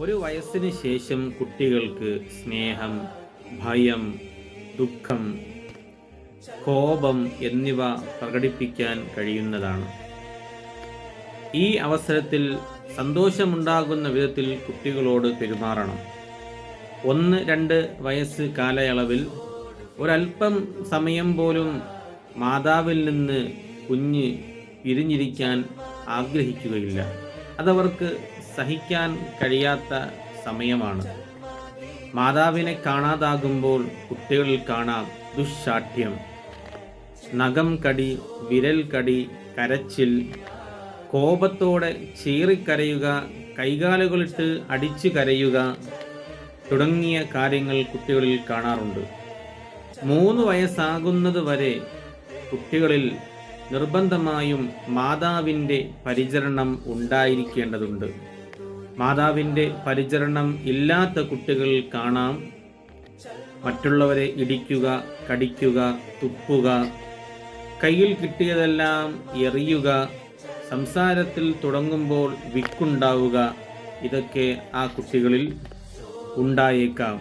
ഒരു വയസ്സിന് ശേഷം കുട്ടികൾക്ക് സ്നേഹം, ഭയം, ദുഃഖം, കോപം എന്നിവ പ്രകടിപ്പിക്കാൻ കഴിയുന്നതാണ്. ഈ അവസരത്തിൽ സന്തോഷമുണ്ടാകുന്ന വിധത്തിൽ കുട്ടികളോട് പെരുമാറണം. 1-2 വയസ്സ് കാലയളവിൽ ഒരല്പം സമയം പോലും മാതാവിൽ നിന്ന് കുഞ്ഞ് പിരിഞ്ഞിരിക്കാൻ ആഗ്രഹിക്കുകയില്ല. അതവർക്ക് സഹിക്കാൻ കഴിയാത്ത സമയമാണ്. മാതാവിനെ കാണാതാകുമ്പോൾ കുട്ടികളിൽ കാണാം ദുശ്ശാഠ്യം, നഖം കടി, വിരൽ കടി, കരച്ചിൽ, കോപത്തോടെ ചീറിക്കരയുക, കൈകാലുകളിട്ട് അടിച്ചു കരയുക തുടങ്ങിയ കാര്യങ്ങൾ കുട്ടികളിൽ കാണാറുണ്ട്. 3 വയസ്സാകുന്നത് വരെ കുട്ടികളിൽ നിർബന്ധമായും മാതാവിൻ്റെ പരിചരണം ഉണ്ടായിരിക്കേണ്ടതുണ്ട്. മാതാവിൻ്റെ പരിചരണം ഇല്ലാത്ത കുട്ടികൾ കാണാം മറ്റുള്ളവരെ ഇടിക്കുക, കടിക്കുക, തുപ്പുക, കയ്യിൽ കിട്ടിയതെല്ലാം എറിയുക, സംസാരത്തിൽ തുടങ്ങുമ്പോൾ വിക്കുണ്ടാവുക. ഇതൊക്കെ ആ കുട്ടികളിൽ ഉണ്ടായേക്കാം.